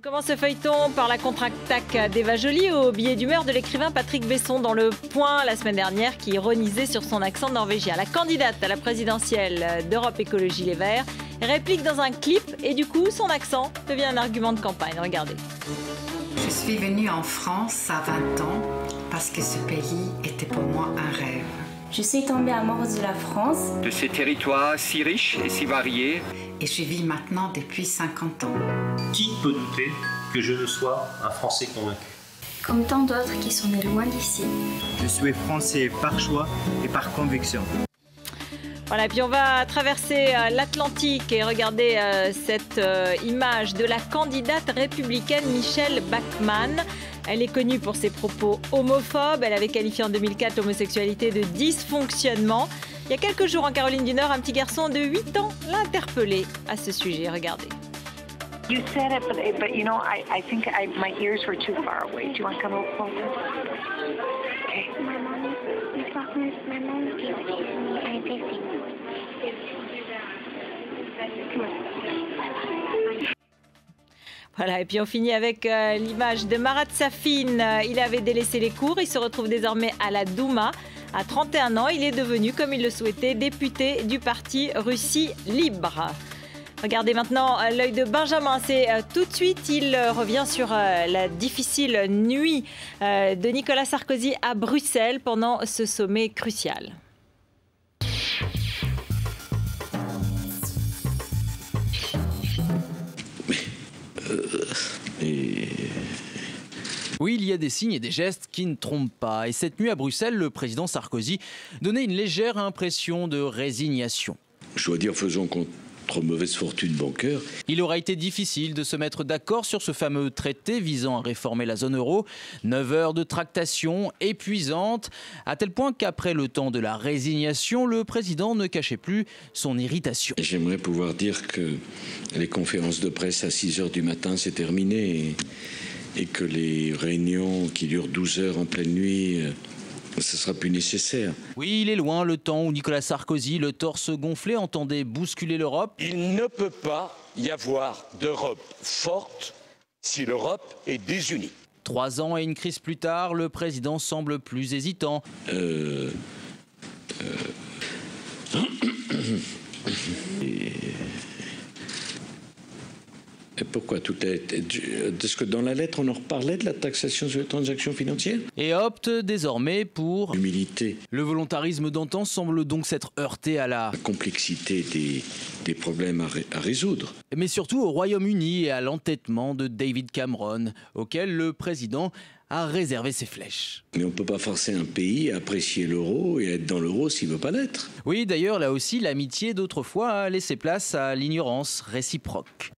Commence ce feuilleton par la contre-attaque d'Eva Joly au billet d'humeur de l'écrivain Patrick Besson dans Le Point la semaine dernière qui ironisait sur son accent norvégien. La candidate à la présidentielle d'Europe Écologie Les Verts réplique dans un clip et du coup son accent devient un argument de campagne. Regardez. Je suis venue en France à 20 ans parce que ce pays était pour moi un rêve. Je suis tombée amoureuse de la France, de ces territoires si riches et si variés. Et je vis maintenant depuis 50 ans. Qui peut douter que je ne sois un Français convaincu? comme tant d'autres qui sont nés loin d'ici. Je suis français par choix et par conviction. Voilà, puis on va traverser l'Atlantique et regarder cette image de la candidate républicaine Michelle Bachmann. Elle est connue pour ses propos homophobes. Elle avait qualifié en 2004 l'homosexualité de dysfonctionnement. Il y a quelques jours en Caroline du Nord, un petit garçon de 8 ans l'a interpellée à ce sujet. Regardez. You said it, but you know, I think my ears were too far away. Do you want to come a little closer? Okay. My mom feels very busy. Voilà, et puis on finit avec l'image de Marat Safin. Il avait délaissé les cours, il se retrouve désormais à la Douma. À 31 ans, il est devenu, comme il le souhaitait, député du parti Russie Libre. Regardez maintenant l'œil de Benjamin. C'est tout de suite, il revient sur la difficile nuit de Nicolas Sarkozy à Bruxelles pendant ce sommet crucial. Oui, il y a des signes et des gestes qui ne trompent pas. Et cette nuit à Bruxelles, le président Sarkozy donnait une légère impression de résignation. Je dois dire, faisons contre mauvaise fortune bancaire. Il aura été difficile de se mettre d'accord sur ce fameux traité visant à réformer la zone euro. 9 heures de tractation épuisantes, à tel point qu'après le temps de la résignation, le président ne cachait plus son irritation. J'aimerais pouvoir dire que les conférences de presse à 6 heures du matin, c'est terminé et que les réunions qui durent 12 heures en pleine nuit, ce sera plus nécessaire. Oui, il est loin le temps où Nicolas Sarkozy, le torse gonflé, entendait bousculer l'Europe. Il ne peut pas y avoir d'Europe forte si l'Europe est désunie. 3 ans et une crise plus tard, le président semble plus hésitant. Et pourquoi tout est... Est-ce que dans la lettre, on en reparlait de la taxation sur les transactions financières? Et opte désormais pour... l'humilité. Le volontarisme d'antan semble donc s'être heurté à la complexité des problèmes à résoudre. Mais surtout au Royaume-Uni et à l'entêtement de David Cameron, auquel le président a réservé ses flèches. Mais on ne peut pas forcer un pays à apprécier l'euro et à être dans l'euro s'il ne veut pas l'être. Oui, d'ailleurs, là aussi, l'amitié d'autrefois a laissé place à l'ignorance réciproque.